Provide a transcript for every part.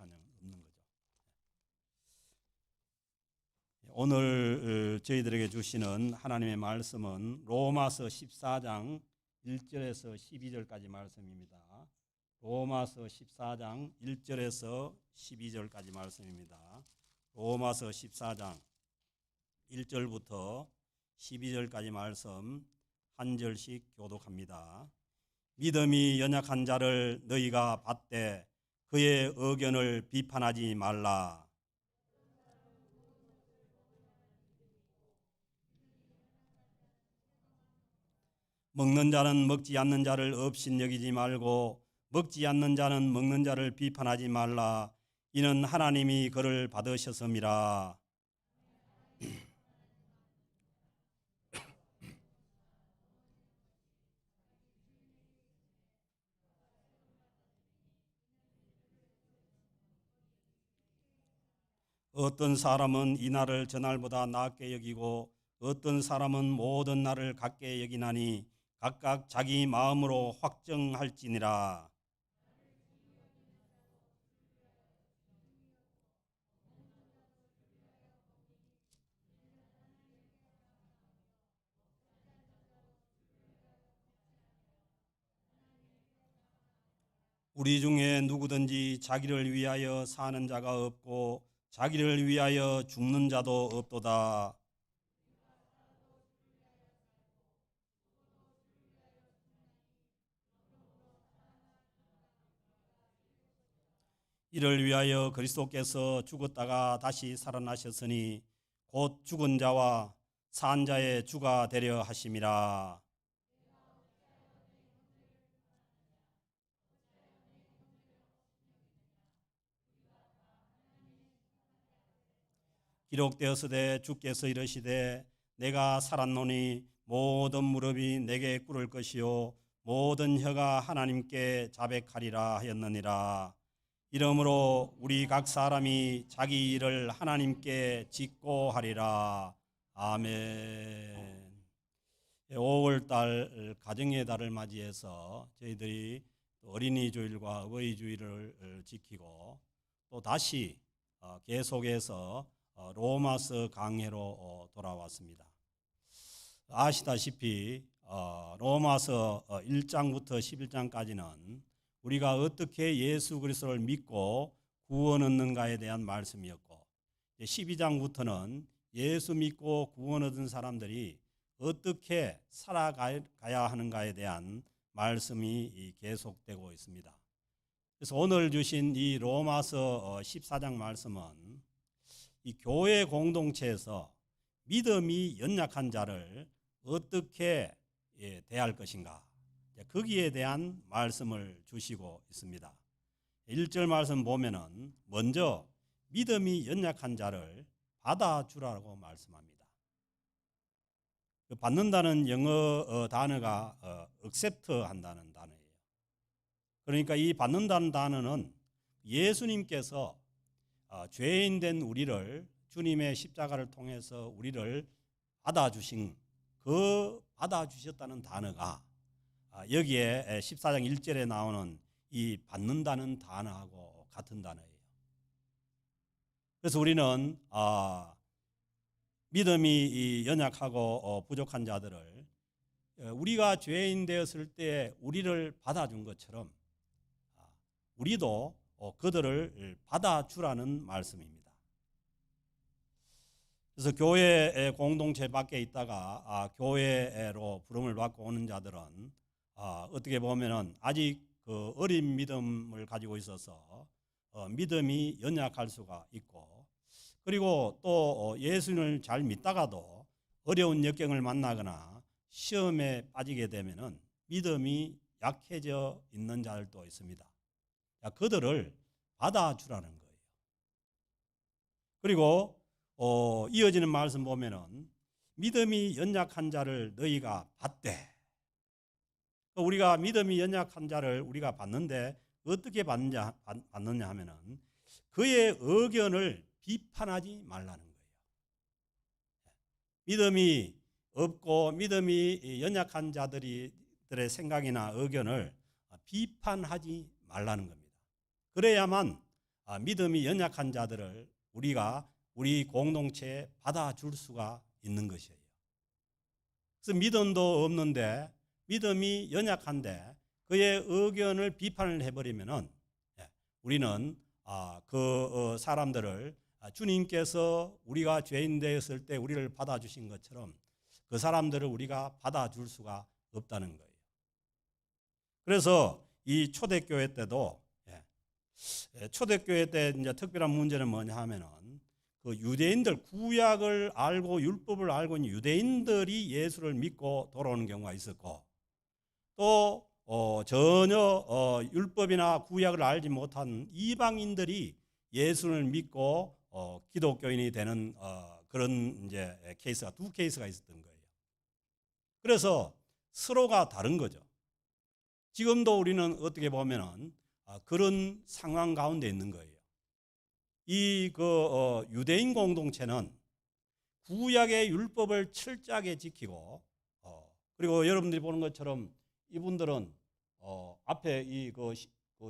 비판은 없는 거죠. 오늘 저희들에게 주시는 하나님의 말씀은 로마서 14장 1절에서 12절까지 말씀입니다. 로마서 14장 1절에서 12절까지 말씀입니다. 로마서 14장 1절부터 12절까지 말씀 한 절씩 교독합니다. 믿음이 연약한 자를 너희가 받되 그의 의견을 비판하지 말라. 먹는 자는 먹지 않는 자를 업신여기지 말고 먹지 않는 자는 먹는 자를 비판하지 말라. 이는 하나님이 그를 받으셨음이라. 어떤 사람은 이 날을 저날보다 낫게 여기고 어떤 사람은 모든 날을 같게 여기나니 각각 자기 마음으로 확정할지니라. 우리 중에 누구든지 자기를 위하여 사는 자가 없고 자기를 위하여 죽는 자도 없도다. 이를 위하여 그리스도께서 죽었다가 다시 살아나셨으니 곧 죽은 자와 산 자의 주가 되려 하심이라. 기록되었으되 주께서 이르시되 내가 살았노니 모든 무릎이 내게 꿇을 것이요 모든 혀가 하나님께 자백하리라 하였느니라. 이러므로 우리 각 사람이 자기 일을 하나님께 짓고 하리라. 아멘. 5월달 가정의 달을 맞이해서 저희들이 어린이 주일과 어버이 주일을 지키고 또 다시 계속해서 로마서 강해로 돌아왔습니다. 아시다시피 로마서 1장부터 11장까지는 우리가 어떻게 예수 그리스도를 믿고 구원 얻는가에 대한 말씀이었고 12장부터는 예수 믿고 구원 얻은 사람들이 어떻게 살아가야 하는가에 대한 말씀이 계속되고 있습니다. 그래서 오늘 주신 이 로마서 14장 말씀은 이 교회 공동체에서 믿음이 연약한 자를 어떻게 대할 것인가, 거기에 대한 말씀을 주시고 있습니다. 1절 말씀 보면은 먼저 믿음이 연약한 자를 받아주라고 말씀합니다. 받는다는 영어 단어가 accept 한다는 단어예요. 그러니까 이 받는다는 단어는 예수님께서 죄인 된 우리를 주님의 십자가를 통해서 우리를 받아주신 그 받아주셨다는 단어가 여기에 14장 1절에 나오는 이 받는다는 단어하고 같은 단어예요. 그래서 우리는 믿음이 연약하고 부족한 자들을 우리가 죄인 되었을 때 우리를 받아준 것처럼 우리도 그들을 받아주라는 말씀입니다. 그래서 교회 공동체 밖에 있다가 교회로 부름을 받고 오는 자들은 어떻게 보면은 아직 그 어린 믿음을 가지고 있어서 믿음이 연약할 수가 있고, 그리고 또 예수님을 잘 믿다가도 어려운 역경을 만나거나 시험에 빠지게 되면은 믿음이 약해져 있는 자들도 있습니다. 그들을 받아주라는 거예요. 그리고 이어지는 말씀 보면은 믿음이 연약한 자를 너희가 받되, 우리가 믿음이 연약한 자를 우리가 받는데 어떻게 받느냐 하면은 그의 의견을 비판하지 말라는 거예요. 믿음이 없고 믿음이 연약한 자들의 생각이나 의견을 비판하지 말라는 겁니다. 그래야만 믿음이 연약한 자들을 우리가 우리 공동체에 받아줄 수가 있는 것이에요. 그래서 믿음도 없는데, 믿음이 연약한데 그의 의견을 비판을 해버리면은 우리는 그 사람들을 주님께서 우리가 죄인 되었을 때 우리를 받아주신 것처럼 그 사람들을 우리가 받아줄 수가 없다는 거예요. 그래서 이 초대교회 때도 초대교회 때 이제 특별한 문제는 뭐냐 하면은 그 유대인들, 구약을 알고 율법을 알고 있는 유대인들이 예수를 믿고 돌아오는 경우가 있었고, 또 전혀 율법이나 구약을 알지 못한 이방인들이 예수를 믿고 기독교인이 되는 그런 이제 케이스가 두 케이스가 있었던 거예요. 그래서 서로가 다른 거죠. 지금도 우리는 어떻게 보면은 그런 상황 가운데 있는 거예요. 이 유대인 공동체는 구약의 율법을 철저하게 지키고, 그리고 여러분들이 보는 것처럼 이분들은 앞에 이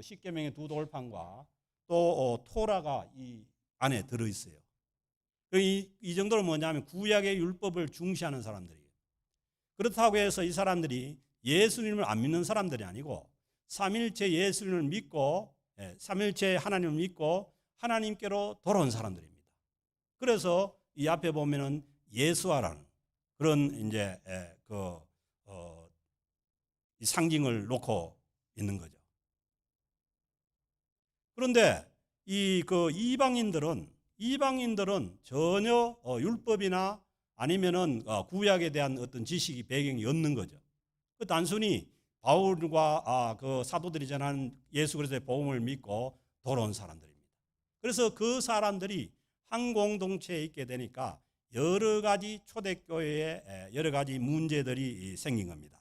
십계명의 두 돌판과 또 토라가 이 안에 들어 있어요. 이 정도로 뭐냐면 구약의 율법을 중시하는 사람들이에요. 그렇다고 해서 이 사람들이 예수님을 안 믿는 사람들이 아니고 삼일체 예수님을 믿고, 삼일체 하나님을 믿고 하나님께로 돌아온 사람들입니다. 그래서 이 앞에 보면은 예수아라는 그런 이제 이 상징을 놓고 있는 거죠. 그런데 이 이방인들은 전혀 율법이나 아니면은 구약에 대한 어떤 지식이 배경이 없는 거죠. 단순히 바울과 그 사도들이 전하는 예수 그리스도의 복음을 믿고 돌아온 사람들입니다. 그래서 그 사람들이 한 공동체에 있게 되니까 여러 가지 초대교회에 여러 가지 문제들이 생긴 겁니다.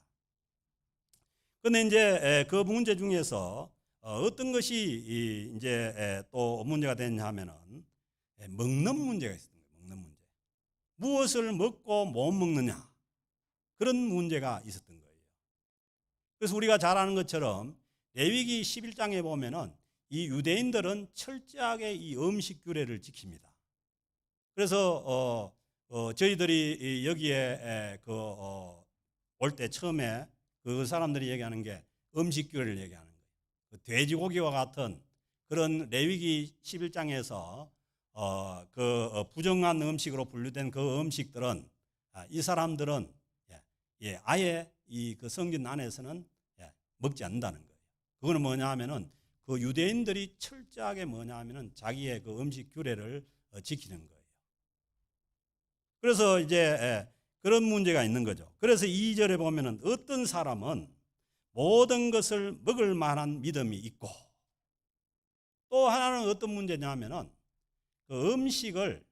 그런데 이제 그 문제 중에서 어떤 것이 이제 또 문제가 됐냐 하면은 먹는 문제가 있습니다. 먹는 문제. 무엇을 먹고 못 먹느냐, 그런 문제가 있었던 거예요. 그래서 우리가 잘 아는 것처럼 레위기 11장에 보면은 이 유대인들은 철저하게 이 음식 규례를 지킵니다. 그래서 저희들이 여기에 올 때 처음에 그 사람들이 얘기하는 게 음식 규례를 얘기하는 거예요. 그 돼지고기와 같은 그런 레위기 11장에서 부정한 음식으로 분류된 그 음식들은 이 사람들은 아예 이 성전 안에서는 먹지 않는다는 거예요. 그거는 뭐냐 하면은 그 유대인들이 철저하게 뭐냐 하면은 자기의 그 음식 규례를 지키는 거예요. 그래서 이제 그런 문제가 있는 거죠. 그래서 2절에 보면은 어떤 사람은 모든 것을 먹을 만한 믿음이 있고, 또 하나는 어떤 문제냐면은 그 음식을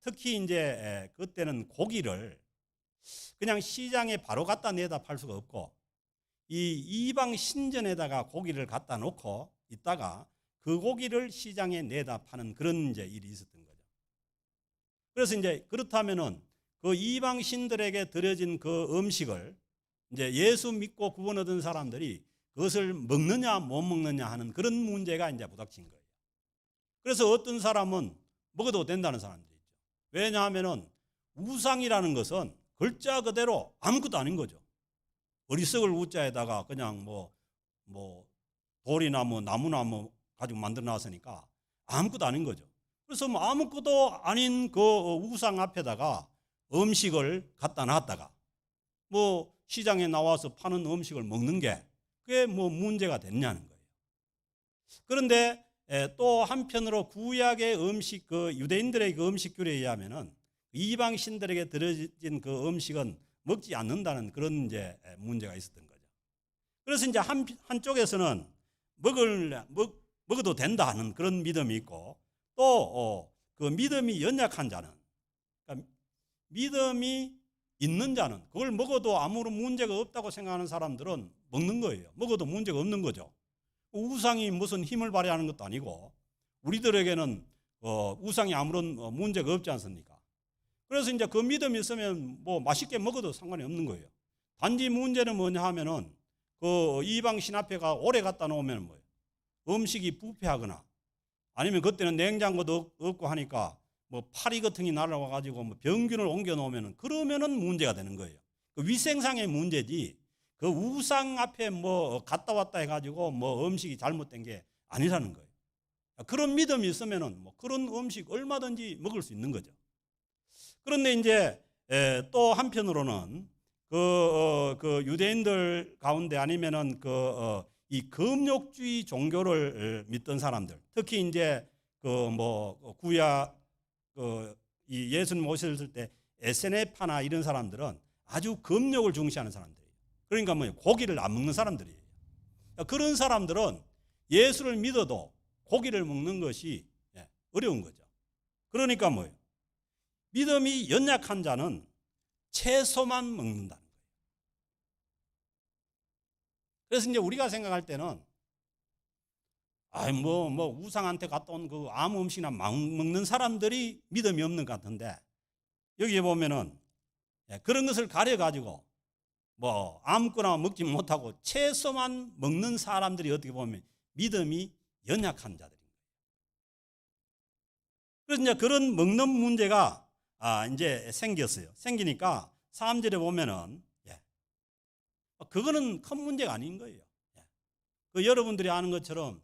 특히 이제 그때는 고기를 그냥 시장에 바로 갖다 내다 팔 수가 없고, 이 이방 신전에다가 고기를 갖다 놓고 있다가 그 고기를 시장에 내다 파는 그런 이제 일이 있었던 거죠. 그래서 이제 그렇다면은 그 이방 신들에게 드려진 그 음식을 이제 예수 믿고 구원 얻은 사람들이 그것을 먹느냐 못 먹느냐 하는 그런 문제가 이제 부닥친 거예요. 그래서 어떤 사람은 먹어도 된다는 사람들이 있죠. 왜냐하면은 우상이라는 것은 글자 그대로 아무것도 아닌 거죠. 어리석을 우자에다가 그냥 뭐 돌이나 뭐 나무나 뭐 가지고 만들어 놨으니까 아무것도 아닌 거죠. 그래서 뭐 아무것도 아닌 그 우상 앞에다가 음식을 갖다 놨다가 뭐 시장에 나와서 파는 음식을 먹는 게 그게 뭐 문제가 됐냐는 거예요. 그런데 또 한편으로 구약의 음식, 그 유대인들의 그 음식 규례에 의하면은 이방 신들에게 드려진 그 음식은 먹지 않는다는 그런 이제 문제가 있었던 거죠. 그래서 이제 한쪽에서는 먹어도 된다 하는 그런 믿음이 있고, 또 그 믿음이 연약한 자는, 그러니까 믿음이 있는 자는 그걸 먹어도 아무런 문제가 없다고 생각하는 사람들은 먹는 거예요. 먹어도 문제가 없는 거죠. 우상이 무슨 힘을 발휘하는 것도 아니고 우리들에게는 우상이 아무런 문제가 없지 않습니까? 그래서 이제 그 믿음이 있으면 뭐 맛있게 먹어도 상관이 없는 거예요. 단지 문제는 뭐냐 하면은 그 이방 신 앞에가 오래 갖다 놓으면 뭐예요? 음식이 부패하거나 아니면 그때는 냉장고도 없고 하니까 뭐 파리 같은 게 날아와 가지고 뭐 병균을 옮겨 놓으면은 그러면은 문제가 되는 거예요. 그 위생상의 문제지 그 우상 앞에 뭐 갔다 왔다 해 가지고 뭐 음식이 잘못된 게 아니라는 거예요. 그런 믿음이 있으면은 뭐 그런 음식 얼마든지 먹을 수 있는 거죠. 그런데 이제 또 한편으로는 그 유대인들 가운데 아니면은 이 금욕주의 종교를 믿던 사람들, 특히 이제 그 뭐 구약 이 예수님 오셨을 때 에세네파나 이런 사람들은 아주 금욕을 중시하는 사람들이에요. 그러니까 뭐 고기를 안 먹는 사람들이에요. 그런 사람들은 예수를 믿어도 고기를 먹는 것이 어려운 거죠. 그러니까 뭐예요? 믿음이 연약한 자는 채소만 먹는다는 거예요. 그래서 이제 우리가 생각할 때는 뭐 우상한테 갔다 온 그 아무 음식이나 막 먹는 사람들이 믿음이 없는 것 같은데 여기에 보면은 그런 것을 가려 가지고 뭐 아무거나 먹지 못하고 채소만 먹는 사람들이 어떻게 보면 믿음이 연약한 자들인 거예요. 그래서 이제 그런 먹는 문제가 이제 생겼어요. 생기니까 3절에 보면은 그거는 큰 문제가 아닌 거예요. 그 여러분들이 아는 것처럼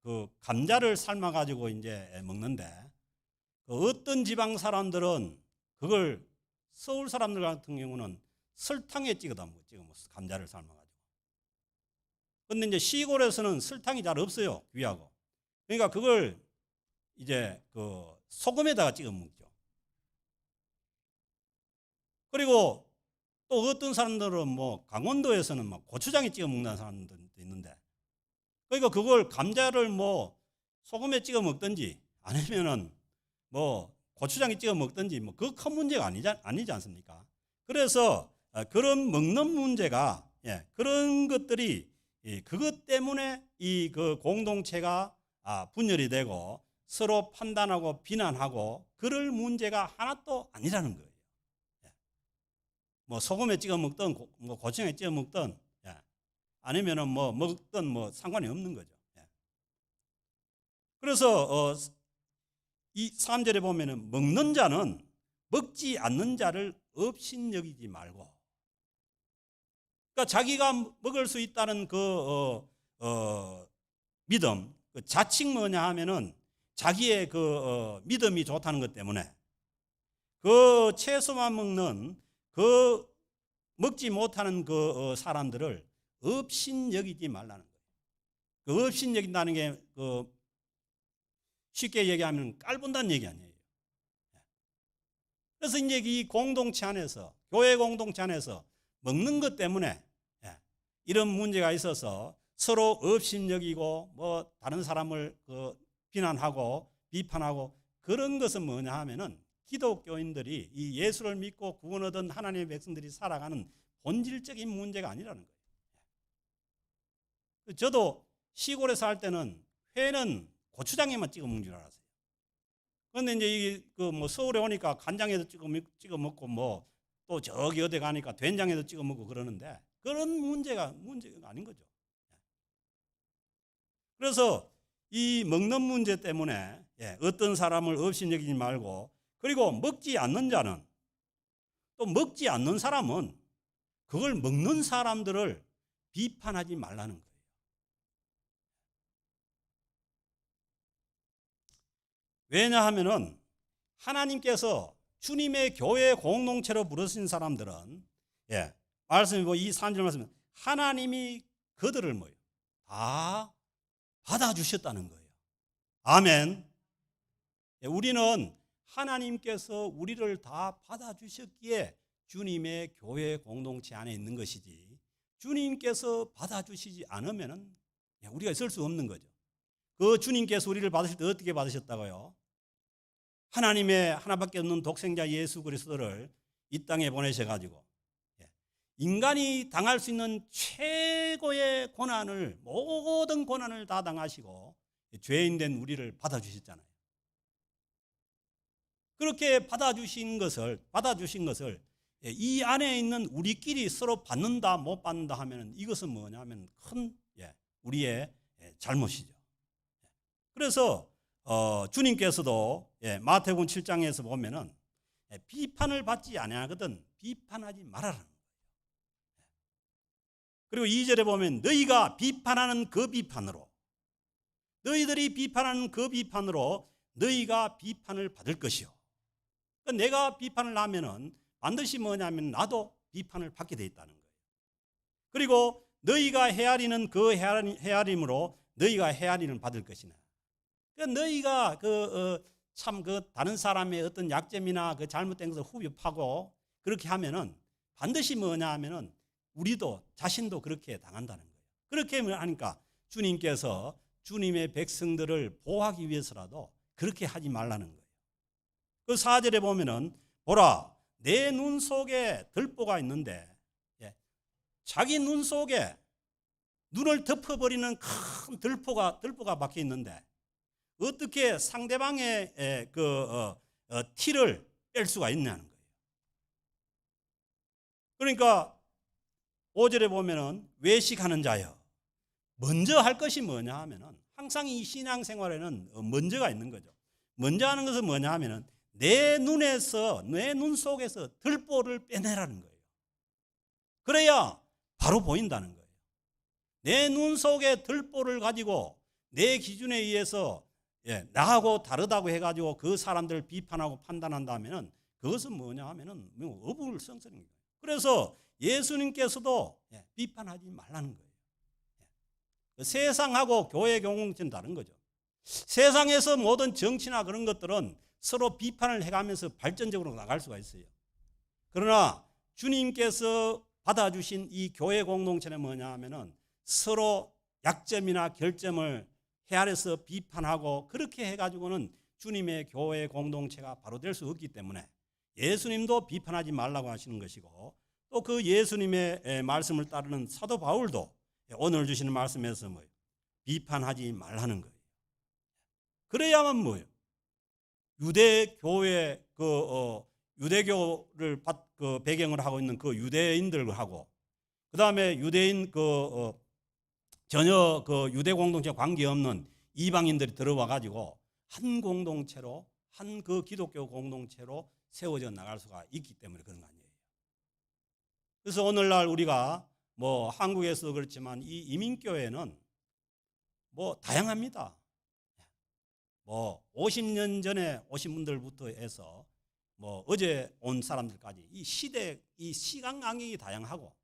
그 감자를 삶아 가지고 이제 먹는데 어떤 지방 사람들은 그걸 서울 사람들 같은 경우는 설탕에 찍어서 먹어요. 감자를 삶아 가지고. 근데 이제 시골에서는 설탕이 잘 없어요. 귀하고. 그러니까 그걸 이제 그 소금에다가 찍어 먹죠. 그리고 또 어떤 사람들은 뭐 강원도에서는 막 고추장에 찍어 먹는 사람들도 있는데 그러니까 그걸 감자를 뭐 소금에 찍어 먹든지 아니면은 뭐 고추장에 찍어 먹든지 뭐 그 큰 문제가 아니지 않습니까? 그래서 그런 먹는 문제가 그런 것들이 그것 때문에 이 그 공동체가 분열이 되고 서로 판단하고 비난하고 그럴 문제가 하나도 아니라는 거예요. 뭐 소금에 찍어 먹든 뭐 고추장에 찍어 먹든 아니면은 뭐 먹든 뭐 상관이 없는 거죠. 그래서 이 3절에 보면은 먹는 자는 먹지 않는 자를 업신여기지 말고, 그러니까 자기가 먹을 수 있다는 믿음, 그 자칭 뭐냐 하면은 자기의 믿음이 좋다는 것 때문에 그 채소만 먹는 먹지 못하는 사람들을 업신여기지 말라는 거예요. 그 업신여긴다는 게 쉽게 얘기하면 깔본다는 얘기 아니에요. 그래서 이제 이 공동체 안에서, 교회 공동체 안에서 먹는 것 때문에 이런 문제가 있어서 서로 업신여기고 뭐 다른 사람을 비난하고 비판하고 그런 것은 뭐냐 하면은 기독교인들이 이 예수를 믿고 구원 얻은 하나님의 백성들이 살아가는 본질적인 문제가 아니라는 거예요. 저도 시골에 살 때는 회는 고추장에만 찍어 먹는 줄 알았어요. 그런데 이제 이게 뭐 서울에 오니까 간장에도 찍어 먹고 뭐 또 저기 어디 가니까 된장에도 찍어 먹고 그러는데 그런 문제가 아닌 거죠. 그래서 이 먹는 문제 때문에 어떤 사람을 업신여기지 말고, 그리고 먹지 않는 자는, 또 먹지 않는 사람은 그걸 먹는 사람들을 비판하지 말라는 거예요. 왜냐하면은 하나님께서 주님의 교회 공동체로 부르신 사람들은 말씀이 이 3절 말씀은 하나님이 그들을 다 받아주셨다는 거예요. 아멘. 우리는 하나님께서 우리를 다 받아주셨기에 주님의 교회 공동체 안에 있는 것이지, 주님께서 받아주시지 않으면 우리가 있을 수 없는 거죠. 그 주님께서 우리를 받으실 때 어떻게 받으셨다고요? 하나님의 하나밖에 없는 독생자 예수 그리스도를 이 땅에 보내셔가지고 인간이 당할 수 있는 최고의 고난을, 모든 고난을 다 당하시고 죄인된 우리를 받아주셨잖아요. 그렇게 받아주신 것을 이 안에 있는 우리끼리 서로 받는다 못 받는다 하면 이것은 뭐냐면 큰 우리의 잘못이죠. 그래서 주님께서도 마태복음 7장에서 보면은 비판을 받지 아니하거든 비판하지 말아라는 거예요. 그리고 2절에 보면 너희가 비판하는 그 비판으로 너희들이 비판하는 그 비판으로 너희가 비판을 받을 것이요. 그러니까 내가 비판을 하면은 반드시 뭐냐면 나도 비판을 받게 돼 있다는 거예요. 그리고 너희가 헤아리는 그 헤아림으로 너희가 헤아리는 받을 것이나. 그러니까 너희가 참 다른 사람의 어떤 약점이나 그 잘못된 것을 후벼파고 그렇게 하면은 반드시 뭐냐 하면은 우리도 자신도 그렇게 당한다는 거예요. 그렇게 하니까 주님께서 주님의 백성들을 보호하기 위해서라도 그렇게 하지 말라는 거예요. 그 4절에 보면은 보라 내 눈 속에 들보가 있는데 자기 눈 속에 눈을 덮어버리는 큰 들보가 박혀 있는데 어떻게 상대방의 티를 뺄 수가 있냐는 거예요. 그러니까 5절에 보면은 외식하는 자여 먼저 할 것이 뭐냐 하면은 항상 이 신앙생활에는 먼저가 있는 거죠. 먼저 하는 것은 뭐냐 하면은 내 눈에서 내 눈 속에서 들보를 빼내라는 거예요. 그래야 바로 보인다는 거예요. 내 눈 속에 들보를 가지고 내 기준에 의해서 나하고 다르다고 해가지고 그 사람들을 비판하고 판단한다면은 그것은 뭐냐 하면은 어불성설입니다. 그래서 예수님께서도 비판하지 말라는 거예요. 세상하고 교회 공동체는 다른 거죠. 세상에서 모든 정치나 그런 것들은 서로 비판을 해가면서 발전적으로 나갈 수가 있어요. 그러나 주님께서 받아주신 이 교회 공동체는 뭐냐 하면은 서로 약점이나 결점을 헤아려서 비판하고 그렇게 해가지고는 주님의 교회 공동체가 바로 될 수 없기 때문에 예수님도 비판하지 말라고 하시는 것이고 또 그 예수님의 말씀을 따르는 사도 바울도 오늘 주시는 말씀에서 뭐예요? 비판하지 말라는 거예요. 그래야만 뭐예요? 유대교회 유대교를 배경을 하고 있는 그 유대인들하고 그 다음에 유대인 전혀 유대 공동체 관계없는 이방인들이 들어와 가지고 한 공동체로 한 기독교 공동체로 세워져 나갈 수가 있기 때문에 그런 거 아니에요. 그래서 오늘날 우리가 뭐 한국에서도 그렇지만 이 이민교회는 뭐 다양합니다. 뭐 50년 전에 오신 분들부터 해서 뭐 어제 온 사람들까지 이 시간 간격이 다양하고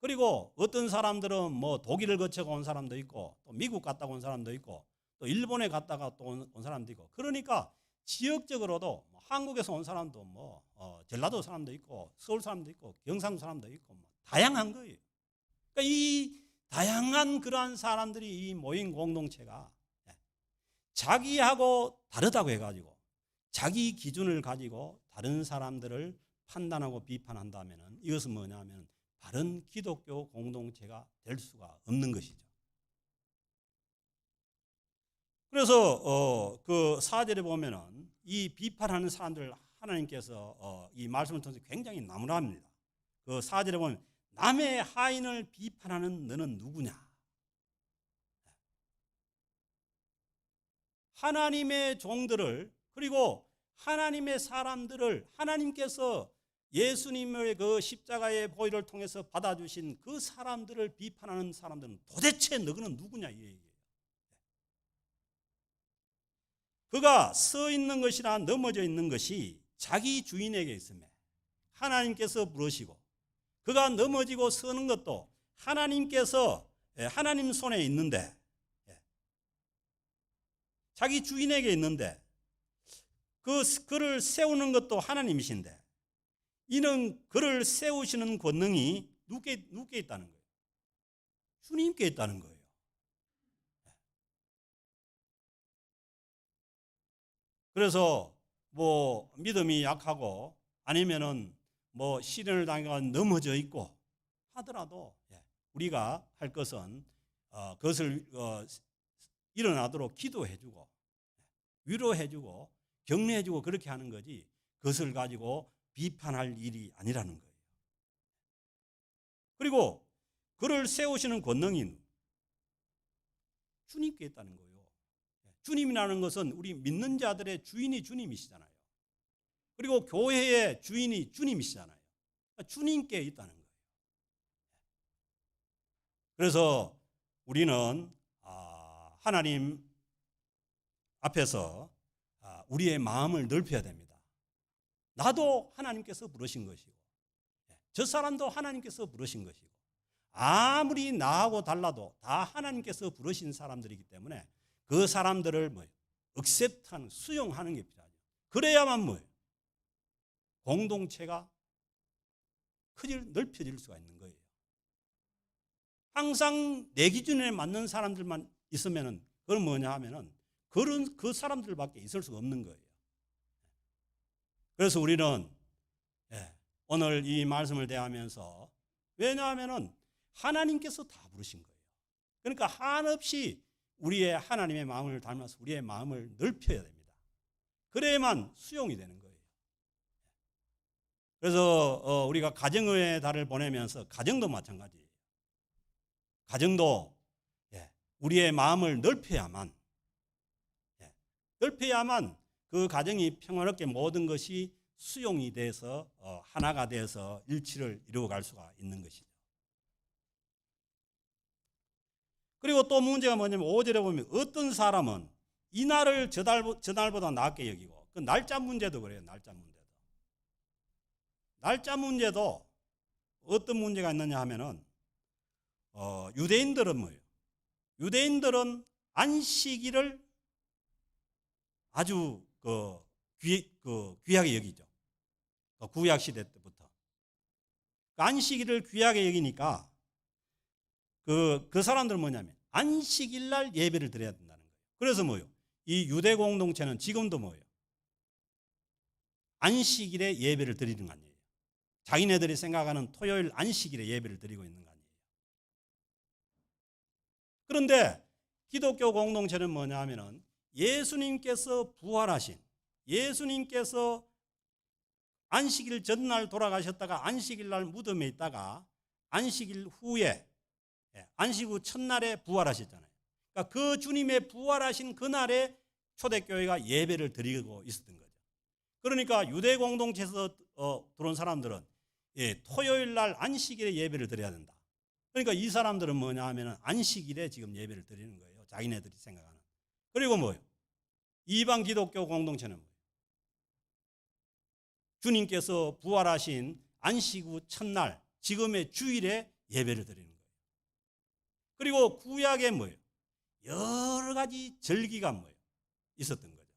그리고 어떤 사람들은 뭐 독일을 거쳐 온 사람도 있고 또 미국 갔다 온 사람도 있고 또 일본에 갔다가 또 온 사람도 있고 그러니까 지역적으로도 한국에서 온 사람도 뭐 전라도 사람도 있고 서울 사람도 있고 경상도 사람도 있고 뭐 다양한 거예요. 그러니까 이 다양한 그러한 사람들이 이 모인 공동체가 자기하고 다르다고 해가지고 자기 기준을 가지고 다른 사람들을 판단하고 비판한다면은 이것은 뭐냐면 바른 기독교 공동체가 될 수가 없는 것이죠. 그래서 그 4절에 보면은 이 비판하는 사람들 하나님께서 이 말씀을 통해서 굉장히 나무랍니다. 그 4절에 보면 남의 하인을 비판하는 너는 누구냐? 하나님의 종들을 그리고 하나님의 사람들을 하나님께서 예수님의 그 십자가의 보혈을 통해서 받아주신 그 사람들을 비판하는 사람들은 도대체 너는 누구냐 이 얘기예요. 그가 서 있는 것이나 넘어져 있는 것이 자기 주인에게 있음에 하나님께서 부르시고 그가 넘어지고 서는 것도 하나님께서 하나님 손에 있는데 자기 주인에게 있는데 그를 세우는 것도 하나님이신데 이는 그를 세우시는 권능이 누구께 있다는 거예요? 주님께 있다는 거예요. 그래서 뭐 믿음이 약하고 아니면은 뭐 시련을 당해가 넘어져 있고 하더라도 우리가 할 것은 그것을 일어나도록 기도해주고 위로해주고 격려해주고 그렇게 하는 거지 그것을 가지고 비판할 일이 아니라는 거예요. 그리고 그를 세우시는 권능이 주님께 있다는 거예요. 주님이라는 것은 우리 믿는 자들의 주인이 주님이시잖아요. 그리고 교회의 주인이 주님이시잖아요. 그러니까 주님께 있다는 거예요. 그래서 우리는 하나님 앞에서 우리의 마음을 넓혀야 됩니다. 나도 하나님께서 부르신 것이고 저 사람도 하나님께서 부르신 것이고 아무리 나하고 달라도 다 하나님께서 부르신 사람들이기 때문에 그 사람들을 액셉트하는, 수용하는 게 필요하죠. 그래야만 공동체가 넓혀질 수가 있는 거예요. 항상 내 기준에 맞는 사람들만 있으면은 그건 뭐냐 하면은 그 사람들밖에 있을 수가 없는 거예요. 그래서 우리는 오늘 이 말씀을 대하면서, 왜냐하면은 하나님께서 다 부르신 거예요. 그러니까 한없이 우리의 하나님의 마음을 닮아서 우리의 마음을 넓혀야 됩니다. 그래야만 수용이 되는 거예요. 그래서 우리가 가정의 달을 보내면서 가정도 마찬가지예요. 가정도 우리의 마음을 넓혀야만 그 가정이 평화롭게 모든 것이 수용이 돼서 하나가 돼서 일치를 이루어갈 수가 있는 것이죠. 그리고 또 문제가 뭐냐면 5절에 보면 어떤 사람은 이날을 저날보다 낫게 여기고, 그 날짜 문제도 그래요. 날짜 문제도 어떤 문제가 있느냐 하면은 유대인들은 뭐예요? 유대인들은 안식일을 아주 귀하게 여기죠. 구약 시대 때부터 안식일을 귀하게 여기니까 그 사람들은 뭐냐면 안식일 날 예배를 드려야 된다는 거예요. 그래서 뭐예요? 이 유대 공동체는 지금도 뭐예요? 안식일에 예배를 드리는 거 아니에요. 자기네들이 생각하는 토요일 안식일에 예배를 드리고 있는 거 아니에요. 그런데 기독교 공동체는 뭐냐 하면은 예수님께서 부활하신, 예수님께서 안식일 전날 돌아가셨다가 안식일 날 무덤에 있다가 안식일 후에, 안식 후 첫날에 부활하셨잖아요. 그러니까 그 주님의 부활하신 그날에 초대교회가 예배를 드리고 있었던 거죠. 그러니까 유대 공동체에서 들어온 사람들은 토요일 날 안식일에 예배를 드려야 된다. 그러니까 이 사람들은 뭐냐 하면 안식일에 지금 예배를 드리는 거예요. 자기네들이 생각하는. 그리고 뭐예요? 이방 기독교 공동체는 뭐예요? 주님께서 부활하신 안식 후 첫날, 지금의 주일에 예배를 드리는 거예요. 그리고 구약에 뭐예요? 여러 가지 절기가 뭐예요? 있었던 거죠.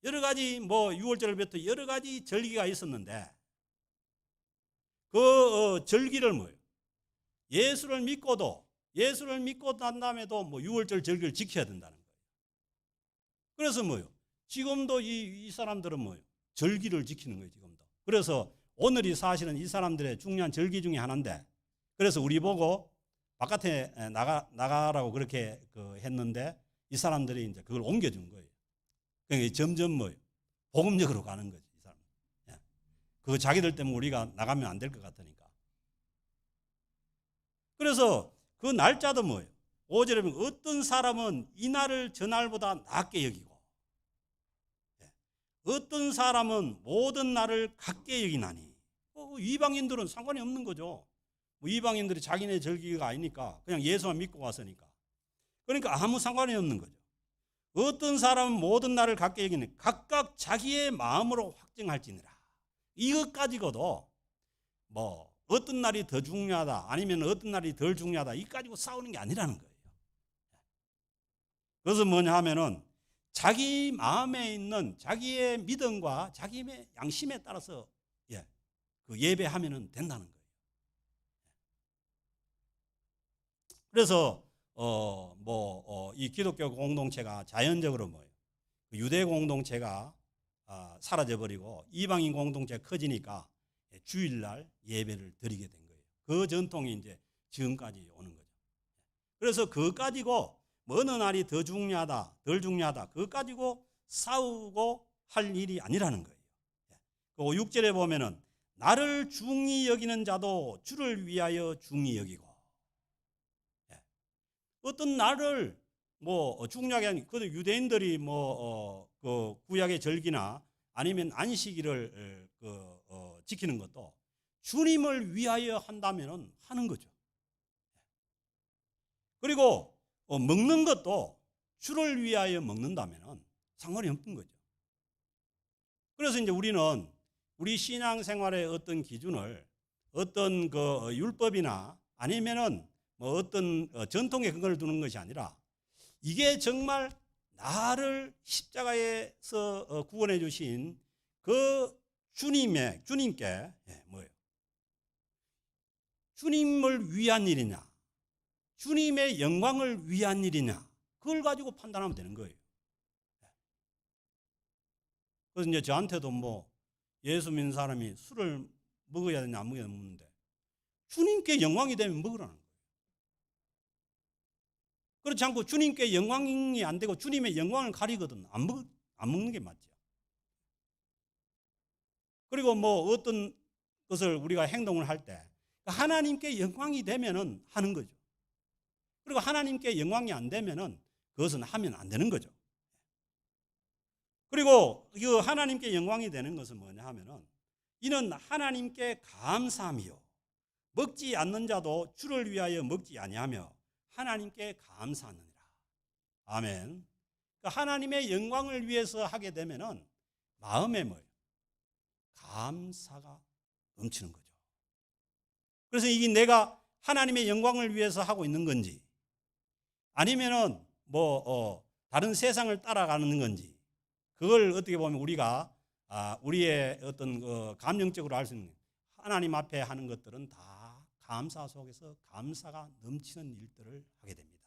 여러 가지 6월절부터 여러 가지 절기가 있었는데 그 절기를 뭐예요? 예수를 믿고 난 다음에도 6월절 절기를 지켜야 된다는 거예요. 그래서 뭐예요? 지금도 이 사람들은 뭐예요? 절기를 지키는 거예요, 지금도. 그래서 오늘이 사실은 이 사람들의 중요한 절기 중에 하나인데, 그래서 우리 보고 바깥에 나가라고 그렇게 했는데 이 사람들이 이제 그걸 옮겨준 거예요. 그러니까 점점 뭐예요? 복음적으로 가는 거죠, 이 사람. 그 자기들 때문에 우리가 나가면 안 될 것 같으니까. 그래서 그 날짜도 뭐예요? 5절에 보면 어떤 사람은 이날을 저날보다 낫게 여기고, 어떤 사람은 모든 날을 같게 여기나니. 이방인들은 상관이 없는 거죠. 이방인들이 자기네 절기가 아니니까 그냥 예수만 믿고 왔으니까. 그러니까 아무 상관이 없는 거죠. 어떤 사람은 모든 날을 같게 여기니 각각 자기의 마음으로 확정할지니라. 이것 가지고도 어떤 날이 더 중요하다 아니면 어떤 날이 덜 중요하다 이 가지고 싸우는 게 아니라는 거예요. 그래서 뭐냐 하면은 자기 마음에 있는 자기의 믿음과 자기의 양심에 따라서 그 예배하면은 된다는 거예요. 그래서 이 기독교 공동체가 자연적으로 뭐예요? 유대 공동체가 사라져 버리고 이방인 공동체가 커지니까 주일날 예배를 드리게 된 거예요. 그 전통이 이제 지금까지 오는 거죠. 그래서 그거 가지고 어느 날이 더 중요하다, 덜 중요하다, 그거 가지고 싸우고 할 일이 아니라는 거예요. 그 6절에 보면은 나를 중히 여기는 자도 주를 위하여 중히 여기고, 어떤 나를 뭐 죽냐게 아니 그 유대인들이 그 구약의 절기나 아니면 안식일을 지키는 것도 주님을 위하여 한다면은 하는 거죠. 그리고 먹는 것도 주를 위하여 먹는다면은 상관이 없는 거죠. 그래서 이제 우리는 우리 신앙생활의 어떤 기준을 어떤 그 율법이나 아니면은 뭐 어떤 전통에 근거를 두는 것이 아니라 이게 정말 나를 십자가에서 구원해 주신 그 주님께 뭐예요? 주님을 위한 일이냐, 주님의 영광을 위한 일이냐, 그걸 가지고 판단하면 되는 거예요. 그래서 이제 저한테도 뭐 예수 믿는 사람이 술을 먹어야 되냐 안 먹어야 되는데 주님께 영광이 되면 먹으라는 거예요. 그렇지 않고 주님께 영광이 안 되고 주님의 영광을 가리거든 안 먹는 게 맞죠. 그리고 뭐 어떤 것을 우리가 행동을 할 때 하나님께 영광이 되면은 하는 거죠. 그리고 하나님께 영광이 안 되면은 그것은 하면 안 되는 거죠. 그리고 이 하나님께 영광이 되는 것은 뭐냐 하면은 이는 하나님께 감사함이요 먹지 않는 자도 주를 위하여 먹지 아니하며 하나님께 감사하느니라. 아멘. 하나님의 영광을 위해서 하게 되면은 마음에 뭐예요? 감사가 넘치는 거죠. 그래서 이게 내가 하나님의 영광을 위해서 하고 있는 건지 아니면은 다른 세상을 따라가는 건지 그걸 어떻게 보면 우리가 우리의 어떤 감정적으로 알 수 있는 하나님 앞에 하는 것들은 다 감사 속에서 감사가 넘치는 일들을 하게 됩니다.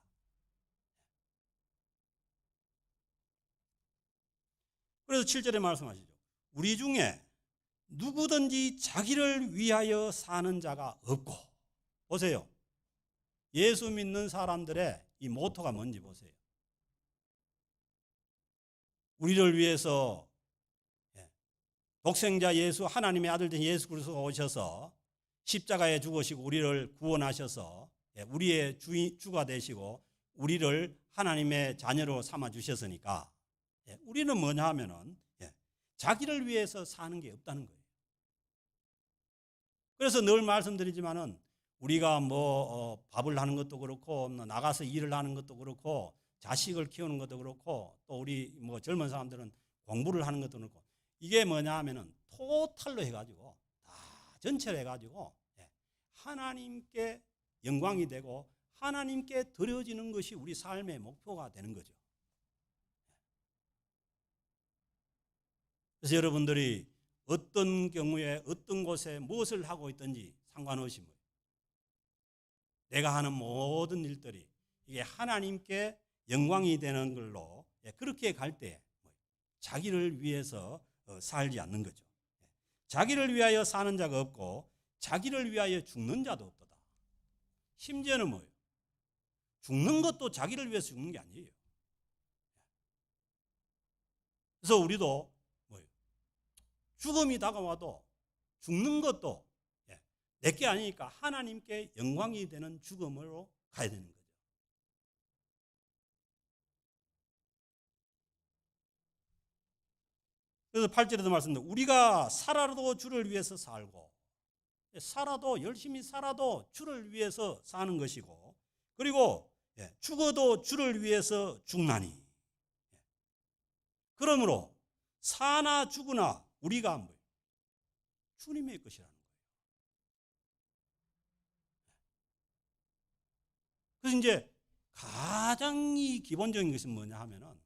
그래서 7절에 말씀하시죠. 우리 중에 누구든지 자기를 위하여 사는 자가 없고 보세요. 예수 믿는 사람들의 이 모토가 뭔지 보세요. 우리를 위해서 독생자 예수 하나님의 아들 된 예수 그리스도가 오셔서 십자가에 죽으시고 우리를 구원하셔서 우리의 주가 되시고 우리를 하나님의 자녀로 삼아 주셨으니까 우리는 뭐냐 하면은 자기를 위해서 사는 게 없다는 거예요. 그래서 늘 말씀드리지만은 우리가 밥을 하는 것도 그렇고 나가서 일을 하는 것도 그렇고 자식을 키우는 것도 그렇고 또 우리 젊은 사람들은 공부를 하는 것도 그렇고 이게 뭐냐 하면은 토탈로 해가지고 다 전체로 해가지고 하나님께 영광이 되고 하나님께 드려지는 것이 우리 삶의 목표가 되는 거죠. 그래서 여러분들이 어떤 경우에 어떤 곳에 무엇을 하고 있든지 상관없이 내가 하는 모든 일들이 이게 하나님께 영광이 되는 걸로 그렇게 갈 때 자기를 위해서 살지 않는 거죠. 자기를 위하여 사는 자가 없고 자기를 위하여 죽는 자도 없도다. 심지어는 뭐예요? 죽는 것도 자기를 위해서 죽는 게 아니에요. 그래서 우리도 뭐예요? 죽음이 다가와도 죽는 것도 내게 아니니까 하나님께 영광이 되는 죽음으로 가야 되는 거죠. 그래서 8절에도 말씀드렸는데 우리가 살아도 주를 위해서 살고 살아도 열심히 살아도 주를 위해서 사는 것이고 그리고 죽어도 주를 위해서 죽나니 그러므로 사나 죽으나 우리가 뭐예요? 주님의 것이라는 거예요. 그래서 이제 가장 기본적인 것은 뭐냐 하면은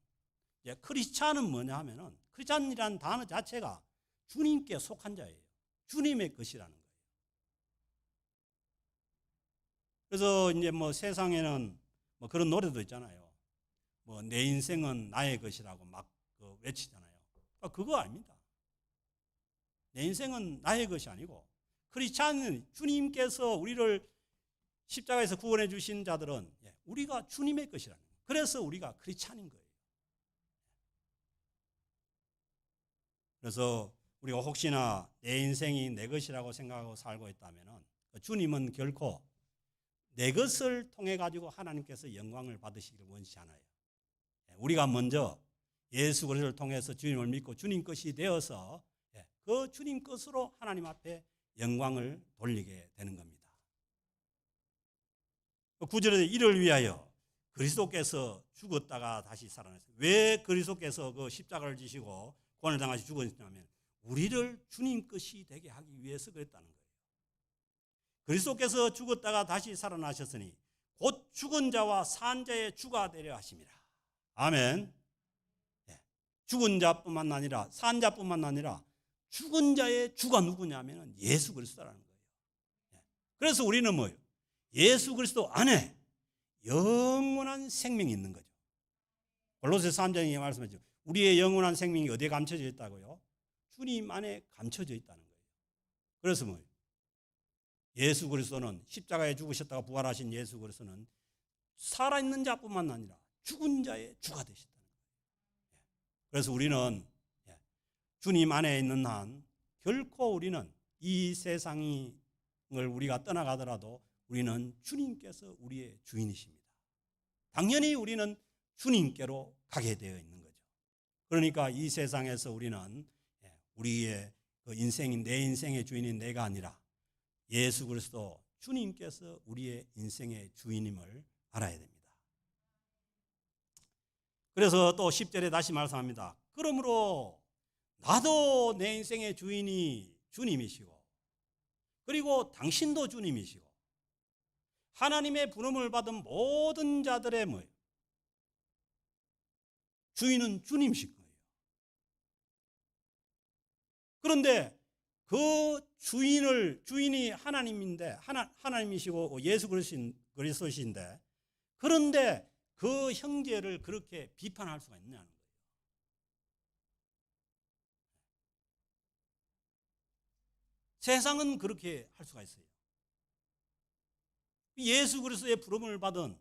크리스찬은 뭐냐 하면은 크리스찬이라는 단어 자체가 주님께 속한 자예요. 주님의 것이라는 거예요. 그래서 이제 세상에는 그런 노래도 있잖아요. 내 인생은 나의 것이라고 막 외치잖아요. 그거 아닙니다. 내 인생은 나의 것이 아니고 크리스찬은 주님께서 우리를 십자가에서 구원해 주신 자들은 우리가 주님의 것이라는 거예요. 그래서 우리가 크리스찬인 거예요. 그래서 우리가 혹시나 내 인생이 내 것이라고 생각하고 살고 있다면 주님은 결코 내 것을 통해 가지고 하나님께서 영광을 받으시기를 원치 않아요. 우리가 먼저 예수 그리스도를 통해서 주님을 믿고 주님 것이 되어서 그 주님 것으로 하나님 앞에 영광을 돌리게 되는 겁니다. 9절에 이를 위하여 그리스도께서 죽었다가 다시 살아났어요. 왜 그리스도께서 그 십자가를 지시고 고난을 당하시 죽었냐면 우리를 주님 것이 되게 하기 위해서 그랬다는 거예요. 그리스도께서 죽었다가 다시 살아나셨으니 곧 죽은 자와 산 자의 주가 되려 하심이라. 아멘. 죽은 자뿐만 아니라 산 자뿐만 아니라 죽은 자의 주가 누구냐면 예수 그리스도라는 거예요. 그래서 우리는 뭐예요? 예수 그리스도 안에 영원한 생명이 있는 거죠. 골로새서 3장에 말씀하죠. 우리의 영원한 생명이 어디에 감춰져 있다고요? 주님 안에 감춰져 있다는 거예요. 그래서 뭐예요? 예수 그리스도는 십자가에 죽으셨다가 부활하신 예수 그리스도는 살아있는 자뿐만 아니라 죽은 자의 주가 되셨다는 거예요. 그래서 우리는 주님 안에 있는 한 결코 우리는 이 세상을 우리가 떠나가더라도 우리는 주님께서 우리의 주인이십니다. 당연히 우리는 주님께로 가게 되어 있는 거죠. 그러니까 이 세상에서 우리는 우리의 그 인생인 내 인생의 주인인 내가 아니라 예수 그리스도 주님께서 우리의 인생의 주인임을 알아야 됩니다. 그래서 또 10절에 다시 말씀합니다. 그러므로 나도 내 인생의 주인이 주님이시고 그리고 당신도 주님이시고 하나님의 부름을 받은 모든 자들의 뭐예요? 주인은 주님이실 거예요. 그런데 그 주인이 하나님인데 하나님이시고 예수 그리스도이신데 그런데 그 형제를 그렇게 비판할 수가 있냐는 거예요. 세상은 그렇게 할 수가 있어요. 예수 그리스도의 부름을 받은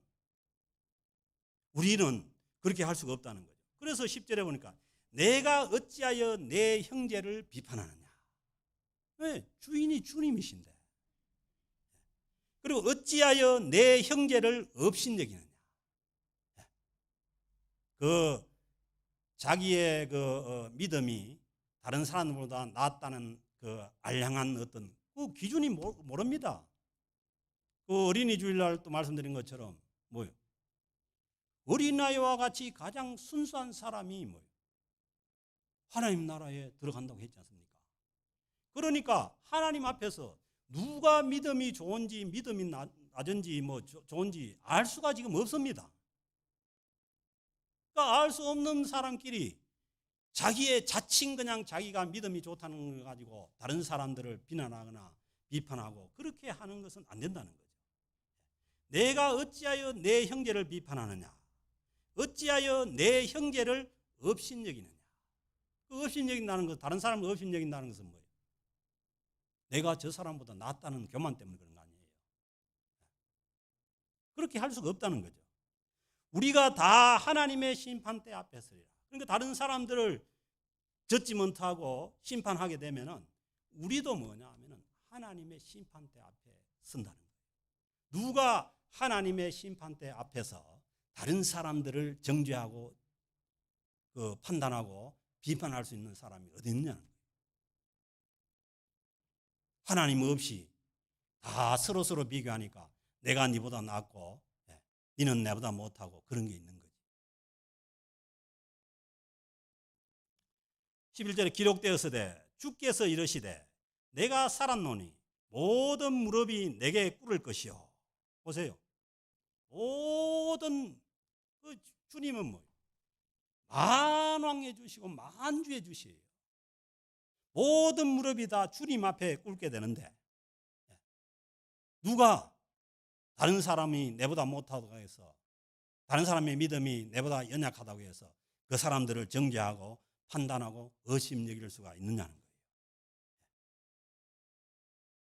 우리는 그렇게 할 수가 없다는 거죠. 그래서 10절에 보니까 내가 어찌하여 내 형제를 비판하느냐. 왜? 주인이 주님이신데. 그리고 어찌하여 내 형제를 업신여기느냐. 그 자기의 그 믿음이 다른 사람보다 낫다는 그 알량한 어떤 그 기준이 모릅니다. 그 어린이 주일날 또 말씀드린 것처럼 뭐요? 어린아이와 같이 가장 순수한 사람이 뭐요? 하나님 나라에 들어간다고 했지 않습니까? 그러니까 하나님 앞에서 누가 믿음이 좋은지 믿음이 낮은지 뭐 좋은지 알 수가 지금 없습니다. 그러니까 알 수 없는 사람끼리 자기의 자칭 그냥 자기가 믿음이 좋다는 걸 가지고 다른 사람들을 비난하거나 비판하고 그렇게 하는 것은 안 된다는 거죠. 내가 어찌하여 내 형제를 비판하느냐? 어찌하여 내 형제를 업신여기느냐? 그 업신여긴다는 것, 다른 사람을 업신여긴다는 것은 뭐예요? 내가 저 사람보다 낫다는 교만 때문에 그런 거 아니에요. 그렇게 할 수가 없다는 거죠. 우리가 다 하나님의 심판대 앞에 서리라. 그러니까 다른 사람들을 저지먼트하고 심판하게 되면은 우리도 뭐냐 하면은 하나님의 심판대 앞에 선다는 거예요. 누가 하나님의 심판대 앞에서 다른 사람들을 정죄하고 그 판단하고 비판할 수 있는 사람이 어디 있느냐는 거예요. 하나님 없이 다 서로 비교하니까 내가 네보다 낫고 너는 내보다 못하고 그런 게 있는 거지. 11절에 기록되었으되 주께서 이르시되 내가 살았노니 모든 무릎이 내게 꿇을 것이요. 보세요. 모든 그 주님은 뭐예요? 만왕해 주시고 만주해 주시에요. 모든 무릎이 다 주님 앞에 꿇게 되는데 누가 다른 사람이 내보다 못하다고 해서 다른 사람의 믿음이 내보다 연약하다고 해서 그 사람들을 정죄하고 판단하고 의심여길 수가 있느냐는 거예요.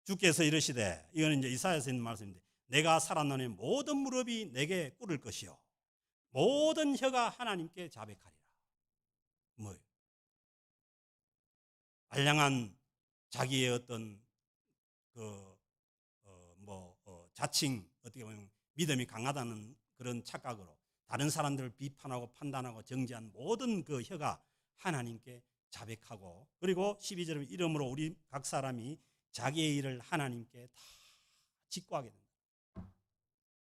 주께서 이르시되 이거는 이제 이사야서 있는 말씀인데 내가 살았노니 모든 무릎이 내게 꿇을 것이요 모든 혀가 하나님께 자백하리라. 뭐예요? 알량한 자기의 어떤 자칭 어떻게 보면 믿음이 강하다는 그런 착각으로 다른 사람들을 비판하고 판단하고 정죄한 모든 그 혀가 하나님께 자백하고, 그리고 12절에 이러므로 우리 각 사람이 자기의 일을 하나님께 다 직구하게 된다.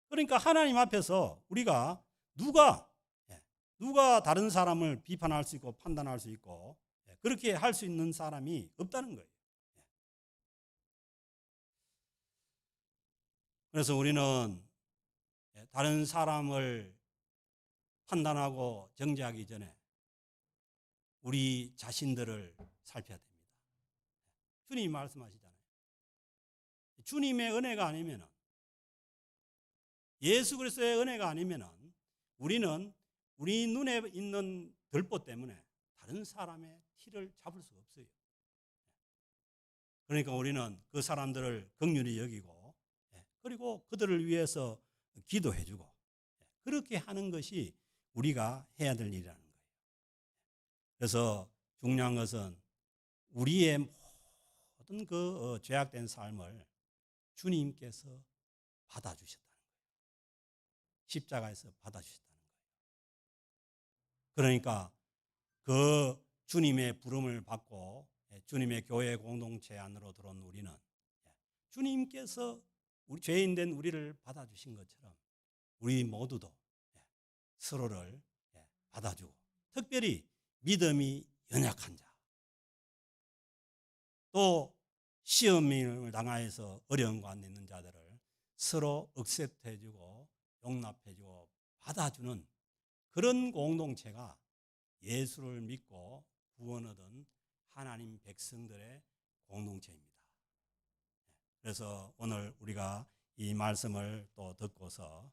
그러니까 하나님 앞에서 우리가 누가 다른 사람을 비판할 수 있고 판단할 수 있고 그렇게 할 수 있는 사람이 없다는 거예요. 그래서 우리는 다른 사람을 판단하고 정죄하기 전에 우리 자신들을 살펴야 됩니다. 주님이 말씀하시잖아요. 주님의 은혜가 아니면은, 예수 그리스도의 은혜가 아니면은 우리는 우리 눈에 있는 들보 때문에 다른 사람의 티를 잡을 수가 없어요. 그러니까 우리는 그 사람들을 긍휼히 여기고, 그리고 그들을 위해서 기도해주고, 그렇게 하는 것이 우리가 해야 될 일이라는 거예요. 그래서 중요한 것은 우리의 모든 그 죄악된 삶을 주님께서 받아주셨다는 거예요. 십자가에서 받아주셨다는 거예요. 그러니까 그 주님의 부름을 받고 주님의 교회 공동체 안으로 들어온 우리는 주님께서 우리 죄인된 우리를 받아주신 것처럼 우리 모두도 서로를 받아주고, 특별히 믿음이 연약한 자, 또 시험을 당하여서 어려운 가운데 있는 자들을 서로 억셉트해주고 용납해주고 받아주는 그런 공동체가 예수를 믿고 구원 얻은 하나님 백성들의 공동체입니다. 그래서 오늘 우리가 이 말씀을 또 듣고서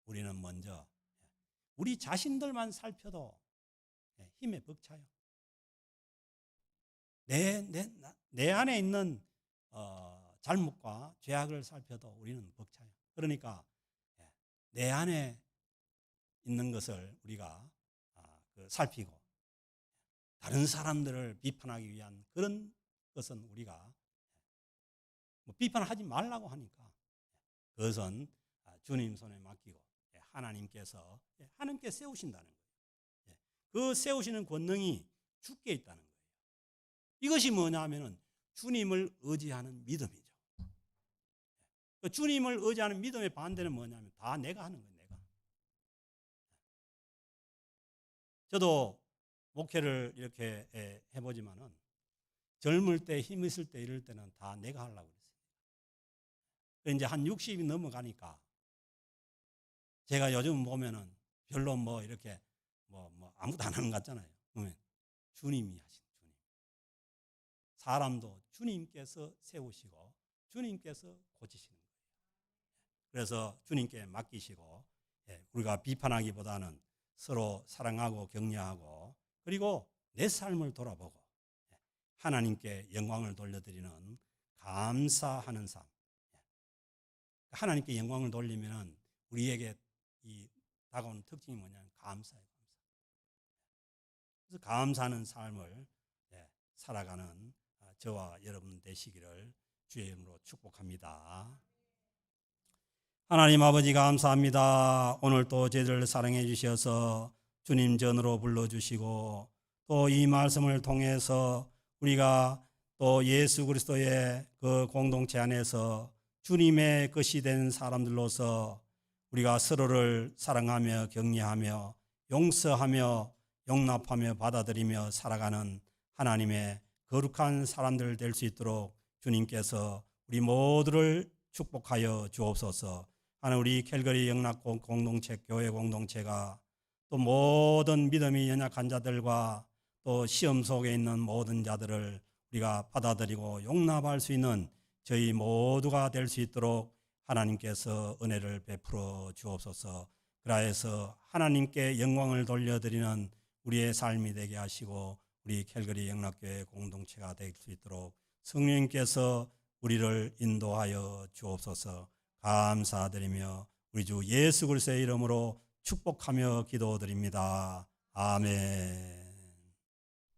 우리는 먼저 우리 자신들만 살펴도 힘에 벅차요. 내 안에 있는 잘못과 죄악을 살펴도 우리는 벅차요. 그러니까 내 안에 있는 것을 우리가 살피고 다른 사람들을 비판하기 위한 그런 것은 우리가 비판하지 말라고 하니까 그것은 주님 손에 맡기고 하나님께서 세우신다는 거예요. 그 세우시는 권능이 주께 있다는 거예요. 이것이 뭐냐 하면은 주님을 의지하는 믿음이죠. 주님을 의지하는 믿음의 반대는 뭐냐면 다 내가 하는 거예요. 내가. 저도 목회를 이렇게 해보지만은 젊을 때, 힘 있을 때, 이럴 때는 다 내가 하려고 그랬어요. 이제 한 60이 넘어가니까 제가 요즘 보면은 별로 뭐 이렇게 뭐 아무도 안 하는 것 같잖아요. 그러면 주님이 하신 주님. 사람도 주님께서 세우시고 주님께서 고치시는 거예요. 그래서 주님께 맡기시고 우리가 비판하기보다는 서로 사랑하고 격려하고 그리고 내 삶을 돌아보고 하나님께 영광을 돌려드리는 감사하는 삶. 하나님께 영광을 돌리면 우리에게 이 다가오는 특징이 뭐냐면 감사예요. 그래서 감사하는 삶을 살아가는 저와 여러분 되시기를 주의 이름으로 축복합니다. 하나님 아버지 감사합니다. 오늘 또 저희들을 사랑해 주셔서 주님 전으로 불러주시고 또 이 말씀을 통해서 우리가 또 예수 그리스도의 그 공동체 안에서 주님의 것이 된 사람들로서 우리가 서로를 사랑하며 격려하며 용서하며 용납하며 받아들이며 살아가는 하나님의 거룩한 사람들 될 수 있도록 주님께서 우리 모두를 축복하여 주옵소서. 하나님 우리 캘거리 영락 공동체 교회 공동체가 또 모든 믿음이 연약한 자들과 또 시험 속에 있는 모든 자들을 우리가 받아들이고 용납할 수 있는 저희 모두가 될 수 있도록 하나님께서 은혜를 베풀어 주옵소서. 그라해서 하나님께 영광을 돌려드리는 우리의 삶이 되게 하시고 우리 캘거리 영락교회 공동체가 될 수 있도록 성령님께서 우리를 인도하여 주옵소서. 감사드리며 우리 주 예수 그리스도의 이름으로 축복하며 기도드립니다. 아멘.